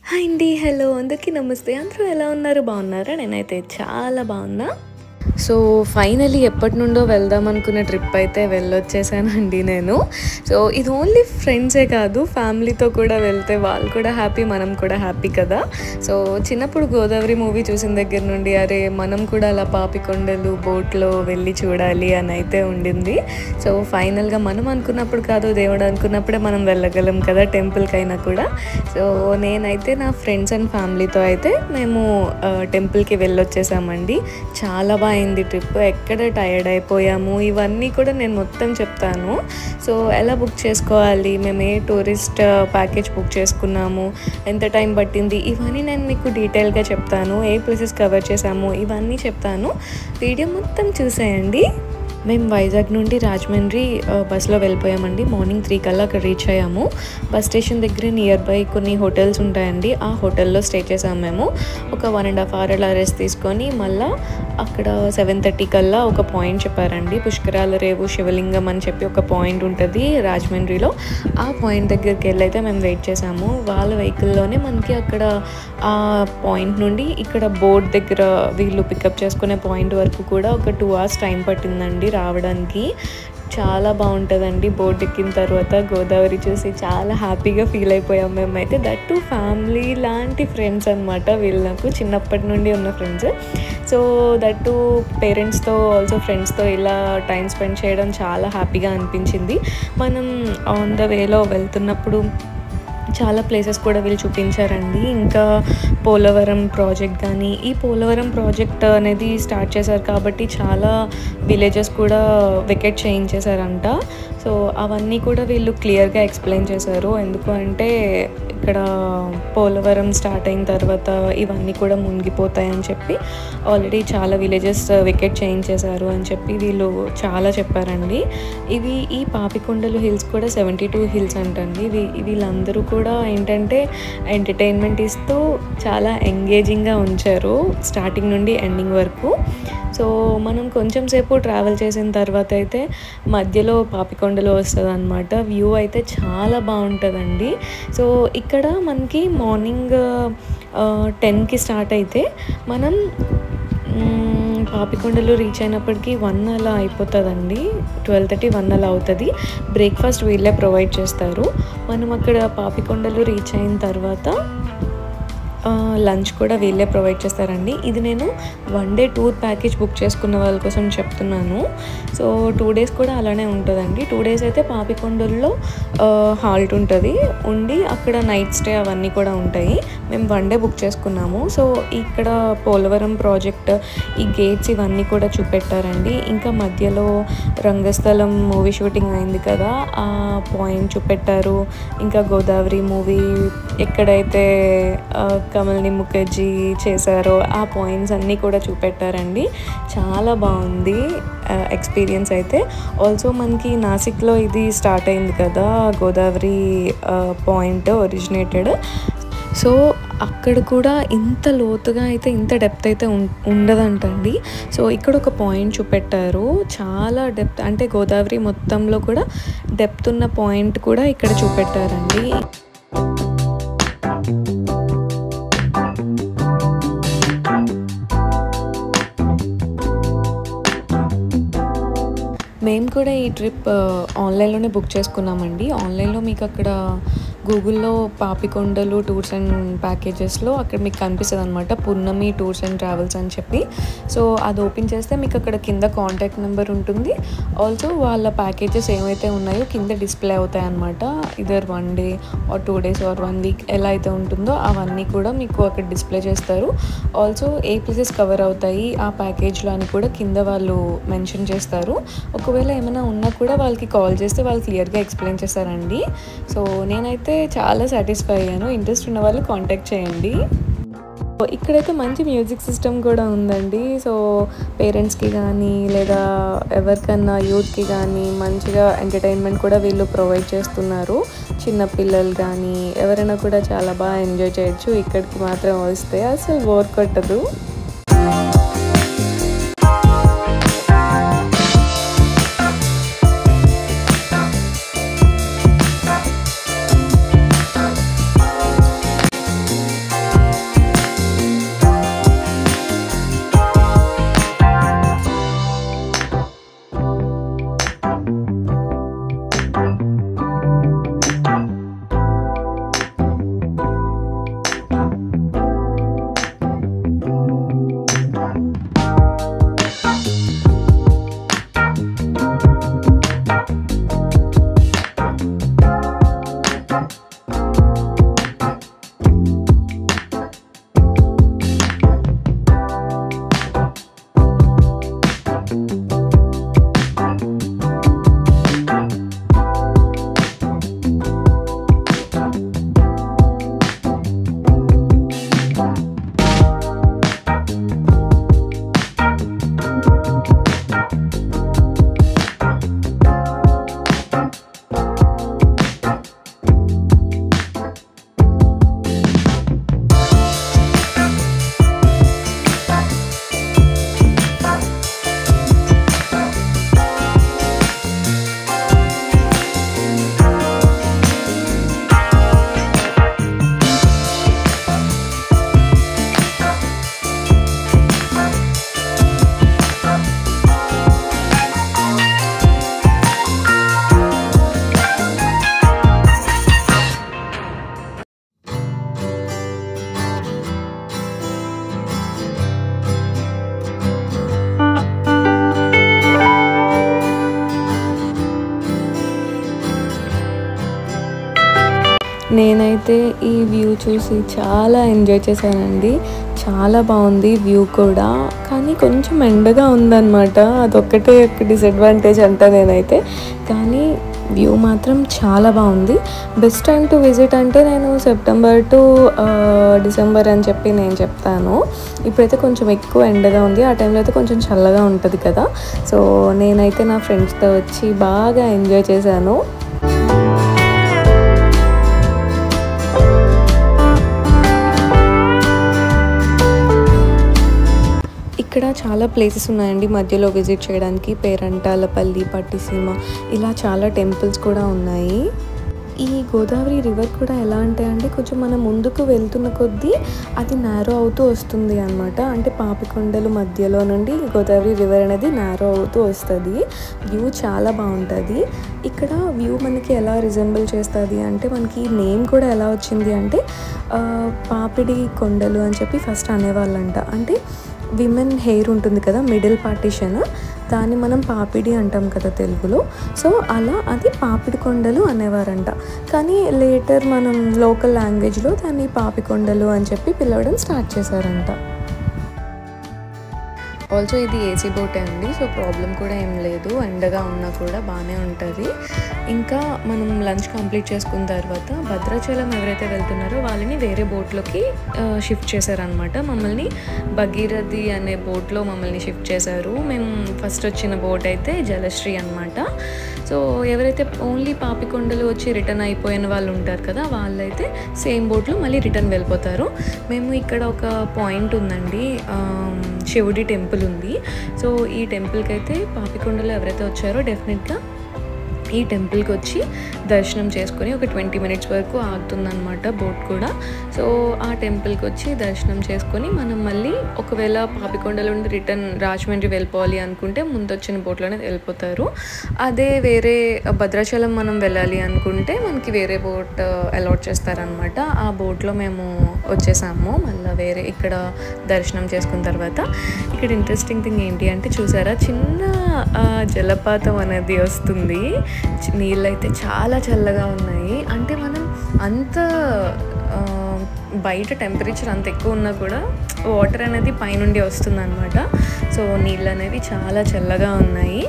Hi అండి, hello అందరికీ నమస్తే. అందరూ ఎలా ఉన్నారు? బాగున్నారా? నేనైతే చాలా బాగున్నా. సో ఫైనలీ ఎప్పటి నుండో వెళ్దాం అనుకున్న ట్రిప్ అయితే వెళ్ళొచ్చేసానండి నేను. సో ఇది ఓన్లీ ఫ్రెండ్సే కాదు, ఫ్యామిలీతో కూడా వెళ్తే వాళ్ళు కూడా హ్యాపీ, మనం కూడా హ్యాపీ కదా. సో చిన్నప్పుడు గోదావరి మూవీ చూసిన దగ్గర నుండి అరే మనం కూడా అలా పాపికొండలు బోట్లో వెళ్ళి చూడాలి అని అయితే ఉండింది. సో ఫైనల్గా మనం అనుకున్నప్పుడు కాదు, దేవుడు అనుకున్నప్పుడే మనం వెళ్ళగలం కదా టెంపుల్కైనా కూడా. సో నేనైతే నా ఫ్రెండ్స్ అండ్ ఫ్యామిలీతో అయితే మేము టెంపుల్కి వెళ్ళొచ్చేసామండి. చాలా బాగా అయింది ట్రిప్. ఎక్కడ టైర్డ్ అయిపోయాము ఇవన్నీ కూడా నేను మొత్తం చెప్తాను. సో ఎలా బుక్ చేసుకోవాలి, మేము ఏ టూరిస్ట్ ప్యాకేజ్ బుక్ చేసుకున్నాము, ఎంత టైం పట్టింది, ఇవన్నీ నేను మీకు డీటెయిల్గా చెప్తాను. ఏ ప్లేసెస్ కవర్ చేసాము ఇవన్నీ చెప్తాను. వీడియో మొత్తం చూసేయండి. మేము వైజాగ్ నుండి రాజమండ్రి బస్లో వెళ్ళిపోయామండి. మార్నింగ్ 3 కల్లా అక్కడ రీచ్ అయ్యాము. బస్ స్టేషన్ దగ్గర నియర్ బై కొన్ని హోటల్స్ ఉంటాయండి. ఆ హోటల్లో స్టే చేసాము మేము. ఒక 1.5 hour అలా రెస్ట్ తీసుకొని మళ్ళీ అక్కడ 7:30 కల్లా ఒక పాయింట్ చెప్పారండి. పుష్కరాల రేవు శివలింగం అని చెప్పి ఒక పాయింట్ ఉంటుంది రాజమండ్రిలో. ఆ పాయింట్ దగ్గరికి వెళ్ళైతే మేము వెయిట్ చేసాము. వాళ్ళ వెహికల్లోనే మనకి అక్కడ ఆ పాయింట్ నుండి ఇక్కడ బోర్డ్ దగ్గర వీళ్ళు పికప్ చేసుకునే పాయింట్ వరకు కూడా ఒక 2 hours టైం పట్టిందండి రావడానికి. చాలా బాగుంటుందండి. బోర్డు ఎక్కిన తర్వాత గోదావరి చూసి చాలా హ్యాపీగా ఫీల్ అయిపోయాం మేమైతే. దట్టు ఫ్యామిలీ లాంటి ఫ్రెండ్స్ అనమాట వీళ్ళు, నాకు చిన్నప్పటి నుండి ఉన్న ఫ్రెండ్స్. సో దట్టు పేరెంట్స్తో ఆల్సో ఫ్రెండ్స్తో ఇలా టైం స్పెండ్ చేయడం చాలా హ్యాపీగా అనిపించింది. మనం ఆన్ ద వేలో వెళ్తున్నప్పుడు చాలా ప్లేసెస్ కూడా వీళ్ళు చూపించారండి. ఇంకా పోలవరం ప్రాజెక్ట్ కానీ, ఈ పోలవరం ప్రాజెక్ట్ అనేది స్టార్ట్ చేశారు కాబట్టి చాలా విలేజెస్ కూడా వెకేట్ చేయించేశారంట. సో అవన్నీ కూడా వీళ్ళు క్లియర్గా ఎక్స్ప్లెయిన్ చేశారు. ఎందుకు అంటే ఇక్కడ పోలవరం స్టార్ట్ అయిన తర్వాత ఇవన్నీ కూడా మునిగిపోతాయని చెప్పి ఆల్రెడీ చాలా విలేజెస్ వెకేట్ చేయించేశారు అని చెప్పి వీళ్ళు చాలా చెప్పారండి. ఈ పాపికొండలు హిల్స్ కూడా 72 హిల్స్ అంటండి. వీళ్ళందరూ కూడా ఏంటంటే ఎంటర్టైన్మెంట్ ఇస్తూ చాలా ఎంగేజింగ్గా ఉంచారు స్టార్టింగ్ నుండి ఎండింగ్ వరకు. సో మనం కొంచెం సేపు ట్రావెల్ చేసిన తర్వాత అయితే మధ్యలో పాపికొండలు వస్తుంది అనమాట. వ్యూ అయితే చాలా బాగుంటుందండి. సో ఇక్కడ మనకి మార్నింగ్ 10కి స్టార్ట్ అయితే మనం పాపికొండలు రీచ్ అయినప్పటికీ 1 అలా అయిపోతుందండి. 12:30, 1 అలా అవుతుంది. బ్రేక్ఫాస్ట్ వీళ్ళే ప్రొవైడ్ చేస్తారు. మనం అక్కడ పాపికొండలు రీచ్ అయిన తర్వాత లంచ్ కూడా వీళ్ళే ప్రొవైడ్ చేస్తారండి. ఇది నేను 1 day టూర్ ప్యాకేజ్ బుక్ చేసుకున్న వాళ్ళ కోసం చెప్తున్నాను. సో 2 days కూడా అలానే ఉంటుందండి. 2 days అయితే పాపికొండల్లో హాల్ట్ ఉంటుంది, ఉండి అక్కడ నైట్ స్టే అవన్నీ కూడా ఉంటాయి. మేము 1 day బుక్ చేసుకున్నాము. సో ఇక్కడ పోలవరం ప్రాజెక్ట్, ఈ గేట్స్ ఇవన్నీ కూడా చూపెట్టారండి. ఇంకా మధ్యలో రంగస్థలం మూవీ షూటింగ్ అయింది కదా, ఆ పాయింట్ చూపెట్టారు. ఇంకా గోదావరి మూవీ ఎక్కడైతే కమల్ని ముఖర్జీ చేశారో ఆ పాయింట్స్ అన్నీ కూడా చూపెట్టారండి. చాలా బాగుంది ఎక్స్పీరియన్స్ అయితే. ఆల్సో మనకి నాసిక్లో ఇది స్టార్ట్ అయింది కదా గోదావరి పాయింట్ ఒరిజినేటెడ్. సో అక్కడ కూడా ఇంత లోతుగా అయితే, ఇంత డెప్త్ అయితే ఉండదంటండి. సో ఇక్కడ ఒక పాయింట్ చూపెట్టారు, చాలా డెప్త్, అంటే గోదావరి మొత్తంలో కూడా డెప్త్ ఉన్న పాయింట్ కూడా ఇక్కడ చూపెట్టారండి. మేము కూడా ఈ ట్రిప్ ఆన్లైన్లోనే బుక్ చేసుకున్నామండి. ఆన్లైన్లో మీకు అక్కడ గూగుల్లో పాపికొండలు టూర్స్ అండ్ ప్యాకేజెస్లో అక్కడ మీకు కనిపిస్తుంది అనమాట, పున్నమి టూర్స్ అండ్ ట్రావెల్స్ అని చెప్పి. సో అది ఓపెన్ చేస్తే మీకు అక్కడ కింద కాంటాక్ట్ నెంబర్ ఉంటుంది. ఆల్సో వాళ్ళ ప్యాకేజెస్ ఏమైతే ఉన్నాయో కింద డిస్ప్లే అవుతాయి అనమాట. Either 1 day or 2 days or 1 week ఎలా అయితే ఉంటుందో అవన్నీ కూడా మీకు అక్కడ డిస్ప్లే చేస్తారు. ఆల్సో ఏ ప్లేసెస్ కవర్ అవుతాయి ఆ ప్యాకేజ్లో అని కూడా కింద వాళ్ళు మెన్షన్ చేస్తారు. ఒకవేళ ఏమైనా ఉన్నా కూడా వాళ్ళకి కాల్ చేస్తే వాళ్ళు క్లియర్గా ఎక్స్ప్లెయిన్ చేస్తారండి. సో నేనైతే చాలా సాటిస్ఫై అయ్యాను. ఇంట్రెస్ట్ ఉన్న వాళ్ళు కాంటాక్ట్ చేయండి. ఇక్కడైతే మంచి మ్యూజిక్ సిస్టమ్ కూడా ఉందండి. సో పేరెంట్స్కి కానీ లేదా ఎవరికన్నా యూత్కి కానీ మంచిగా ఎంటర్టైన్మెంట్ కూడా వీళ్ళు ప్రొవైడ్ చేస్తున్నారు. చిన్నపిల్లలు కానీ ఎవరైనా కూడా చాలా బాగా ఎంజాయ్ చేయొచ్చు. ఇక్కడికి మాత్రం వస్తే అసలు బోర్ కొట్టదు. నేనైతే ఈ వ్యూ చూసి చాలా ఎంజాయ్ చేశానండి. చాలా బాగుంది వ్యూ కూడా, కానీ కొంచెం ఎండగా ఉందన్నమాట. అదొక్కటే డిసడ్వాంటేజ్ అంట నేనైతే. కానీ వ్యూ మాత్రం చాలా బాగుంది. బెస్ట్ టైం టు విజిట్ అంటే నేను సెప్టెంబర్ టు డిసెంబర్ అని చెప్పి నేను చెప్తాను. ఇప్పుడైతే కొంచెం ఎక్కువ ఎండగా ఉంది, ఆ టైంలో అయితే కొంచెం చల్లగా ఉంటుంది కదా. సో నేనైతే నా ఫ్రెండ్స్తో వచ్చి బాగా ఎంజాయ్ చేశాను. ఇక్కడ చాలా ప్లేసెస్ ఉన్నాయండి మధ్యలో విజిట్ చేయడానికి. పేరంటాలపల్లి, పట్టిసీమ, ఇలా చాలా టెంపుల్స్ కూడా ఉన్నాయి. ఈ గోదావరి రివర్ కూడా ఎలా అంటే అండి, కొంచెం మనం ముందుకు వెళ్తున్న కొద్దీ అది నారో అవుతూ వస్తుంది అనమాట. అంటే పాపికొండలు మధ్యలో నుండి గోదావరి రివర్ అనేది నారో అవుతూ వస్తుంది. వ్యూ చాలా బాగుంటుంది. ఇక్కడ వ్యూ మనకి ఎలా రిజెంబుల్ చేస్తుంది అంటే, మనకి నేమ్ కూడా ఎలా వచ్చింది అంటే పాపిడి కొండలు అని చెప్పి ఫస్ట్ అనేవాళ్ళంట. అంటే విమెన్ హెయిర్ ఉంటుంది కదా, మిడిల్ పార్టిషన్, దాన్ని మనం పాపిడి అంటాం కదా తెలుగులో. సో అలా అది పాపిడి కొండలు అనేవారంట. కానీ లేటర్ మనం లోకల్ లాంగ్వేజ్లో దాన్ని పాపికొండలు అని చెప్పి పిలవడం స్టార్ట్ చేశారంట. ఆల్సో ఇది ఏసీ బోటే అండి, సో ప్రాబ్లం కూడా ఏం లేదు. ఎండగా ఉన్నా కూడా బాగానే ఉంటుంది. ఇంకా మనం లంచ్ కంప్లీట్ చేసుకున్న తర్వాత భద్రాచలం ఎవరైతే వెళ్తున్నారో వాళ్ళని వేరే బోట్లోకి షిఫ్ట్ చేశారనమాట. మమ్మల్ని భగీరథి అనే బోట్లో మమ్మల్ని షిఫ్ట్ చేశారు. మేము ఫస్ట్ వచ్చిన బోట్ అయితే జలశ్రీ అనమాట. సో ఎవరైతే ఓన్లీ పాపికొండలు వచ్చి రిటర్న్ అయిపోయిన వాళ్ళు ఉంటారు కదా, వాళ్ళైతే సేమ్ బోట్లో మళ్ళీ రిటర్న్ వెళ్ళిపోతారు. మేము ఇక్కడ ఒక పాయింట్ ఉందండి, శివుడి టెంపుల్ ఉంది. సో ఈ టెంపుల్కి అయితే పాపికొండలో ఎవరైతే వచ్చారో డెఫినెట్గా ఈ టెంపుల్కి వచ్చి దర్శనం చేసుకొని ఒక 20 minutes వరకు ఆగుతుందన్నమాట బోట్ కూడా. సో ఆ టెంపుల్కి వచ్చి దర్శనం చేసుకొని మనం మళ్ళీ ఒకవేళ పాపికొండల నుండి రిటర్న్ రాజమండ్రి వెళ్ళిపోవాలి అనుకుంటే ముందు వచ్చిన బోట్లోనే వెళ్ళిపోతారు. అదే వేరే భద్రాచలం మనం వెళ్ళాలి అనుకుంటే మనకి వేరే బోట్ అలాట్ చేస్తారనమాట. ఆ బోట్లో మేము వచ్చేసాము మళ్ళీ వేరే ఇక్కడ దర్శనం చేసుకున్న తర్వాత. ఇక్కడ ఇంట్రెస్టింగ్ థింగ్ ఏంటి అంటే చూసారా, చిన్న జలపాతం అనేది వస్తుంది. నీళ్ళు అయితే చాలా చల్లగా ఉన్నాయి. అంటే మనం అంత బయట టెంపరేచర్ అంత ఎక్కువ ఉన్నా కూడా వాటర్ అనేది పైనుండి వస్తుంది అనమాట. సో నీళ్ళు అనేవి చాలా చల్లగా ఉన్నాయి.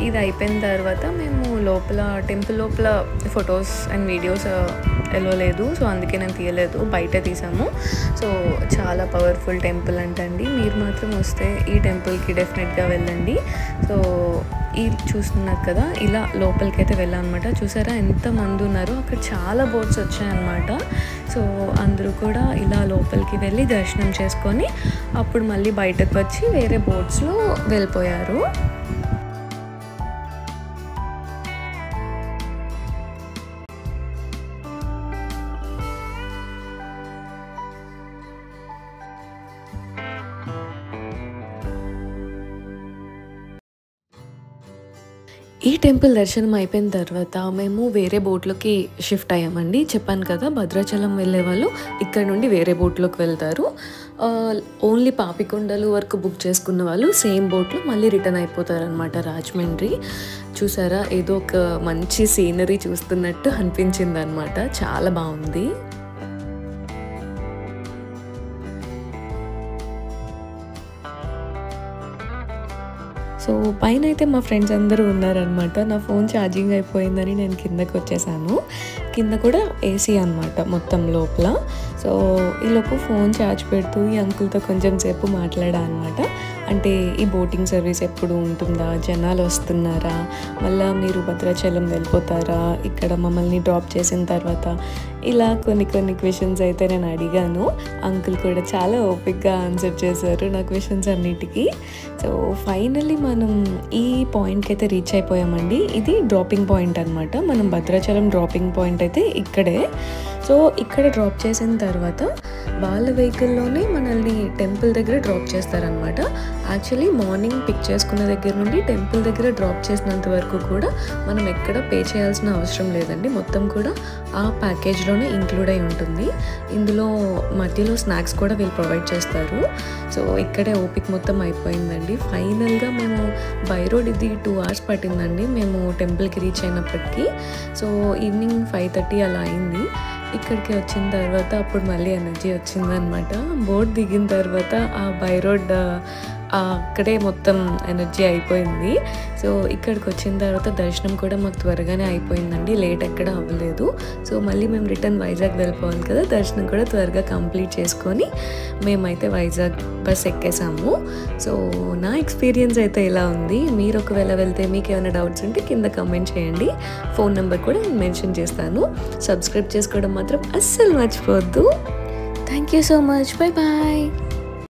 ఇది అయిపోయిన తర్వాత మేము లోపల టెంపుల్ లోపల ఫొటోస్ అండ్ వీడియోస్ వెళ్ళలేదు, సో అందుకే నేను తీయలేదు, బయట తీసాము. సో చాలా పవర్ఫుల్ టెంపుల్ అంటండి. మీరు మాత్రం వస్తే ఈ టెంపుల్కి డెఫినెట్గా వెళ్ళండి. సో ఈ చూస్తున్నారు కదా, ఇలా లోపలికి అయితే వెళ్ళామన్నమాట. చూసారా ఎంతమంది ఉన్నారో, అక్కడ చాలా బోట్స్ వచ్చాయన్నమాట. సో అందరూ కూడా ఇలా లోపలికి వెళ్ళి దర్శనం చేసుకొని అప్పుడు మళ్ళీ బయటకు వచ్చి వేరే బోట్స్లో వెళ్ళిపోయారు. ఈ టెంపుల్ దర్శనం అయిపోయిన తర్వాత మేము వేరే బోట్లోకి షిఫ్ట్ అయ్యామండి. చెప్పాను కదా, భద్రాచలం వెళ్ళే వాళ్ళు ఇక్కడ నుండి వేరే బోట్లోకి వెళ్తారు. ఓన్లీ పాపికొండలు వరకు బుక్ చేసుకున్న వాళ్ళు సేమ్ బోట్లో మళ్ళీ రిటర్న్ అయిపోతారనమాట రాజమండ్రి. చూసారా, ఏదో ఒక మంచి సీనరీ చూస్తున్నట్టు అనిపించింది అనమాట. చాలా బాగుంది. సో పైన అయితే మా ఫ్రెండ్స్ అందరూ ఉన్నారనమాట. నా ఫోన్ ఛార్జింగ్ అయిపోయిందని నేను కిందకి వచ్చేసాను. కింద కూడా ఏసీ అనమాట మొత్తం లోపల. సో ఈలోపు ఫోన్ ఛార్జ్ పెడుతూ ఈ అంకుల్తో కొంచెం సేపు మాట్లాడా అనమాట. అంటే ఈ బోటింగ్ సర్వీస్ ఎప్పుడు ఉంటుందా, జనాలు వస్తున్నారా, మళ్ళీ మీరు భద్రాచలం వెళ్ళిపోతారా, ఇక్కడ మమ్మల్ని డ్రాప్ చేసిన తర్వాత, ఇలా కొన్ని క్వశ్చన్స్ అయితే నేను అడిగాను. అంకుల్ కూడా చాలా ఓపిక్గా ఆన్సర్ చేశారు నా క్వశ్చన్స్ అన్నిటికీ. సో ఫైనల్లీ మనం ఈ పాయింట్కి అయితే రీచ్ అయిపోయామండి. ఇది డ్రాపింగ్ పాయింట్ అనమాట. మనం భద్రాచలం డ్రాపింగ్ పాయింట్ అయితే ఇక్కడే. సో ఇక్కడ డ్రాప్ చేసిన తర్వాత వాళ్ళ వెహికల్లోనే మనల్ని టెంపుల్ దగ్గర డ్రాప్ చేస్తారనమాట. యాక్చువల్లీ మార్నింగ్ పిక్ చేసుకున్న దగ్గర నుండి టెంపుల్ దగ్గర డ్రాప్ చేసినంత వరకు కూడా మనం ఎక్కడ పే చేయాల్సిన అవసరం లేదండి. మొత్తం కూడా ఆ ప్యాకేజ్లోనే ఇంక్లూడ్ అయి ఉంటుంది. ఇందులో మధ్యలో స్నాక్స్ కూడా వీళ్ళు ప్రొవైడ్ చేస్తారు. సో ఇక్కడే ఓపిక మొత్తం అయిపోయిందండి. ఫైనల్గా మేము బై రోడ్ ఇది 2 hours పట్టిందండి మేము టెంపుల్కి రీచ్ అయినప్పటికీ. సో ఈవినింగ్ 5:30 అలా అయింది. ఇక్కడికి వచ్చిన తర్వాత అప్పుడు మళ్ళీ ఎనర్జీ వచ్చిందనమాట. బోట్ దిగిన తర్వాత ఆ బై రోడ్ అక్కడే మొత్తం ఎనర్జీ అయిపోయింది. సో ఇక్కడికి వచ్చిన తర్వాత దర్శనం కూడా మాకు త్వరగానే అయిపోయిందండి, లేట్ ఎక్కడ అవ్వలేదు. సో మళ్ళీ మేము రిటర్న్ వైజాగ్ వెళ్ళిపోవాలి కదా, దర్శనం కూడా త్వరగా కంప్లీట్ చేసుకొని మేమైతే వైజాగ్ బస్ ఎక్కేసాము. సో నా ఎక్స్పీరియన్స్ అయితే ఇలా ఉంది. మీరు ఒకవేళ వెళ్తే మీకు ఏమైనా డౌట్స్ ఉంటే కింద కమెంట్ చేయండి. ఫోన్ నెంబర్ కూడా నేను మెన్షన్ చేస్తాను. సబ్స్క్రైబ్ చేసుకోవడం మాత్రం అస్సలు మర్చిపోవద్దు. Thank you so much. Bye bye.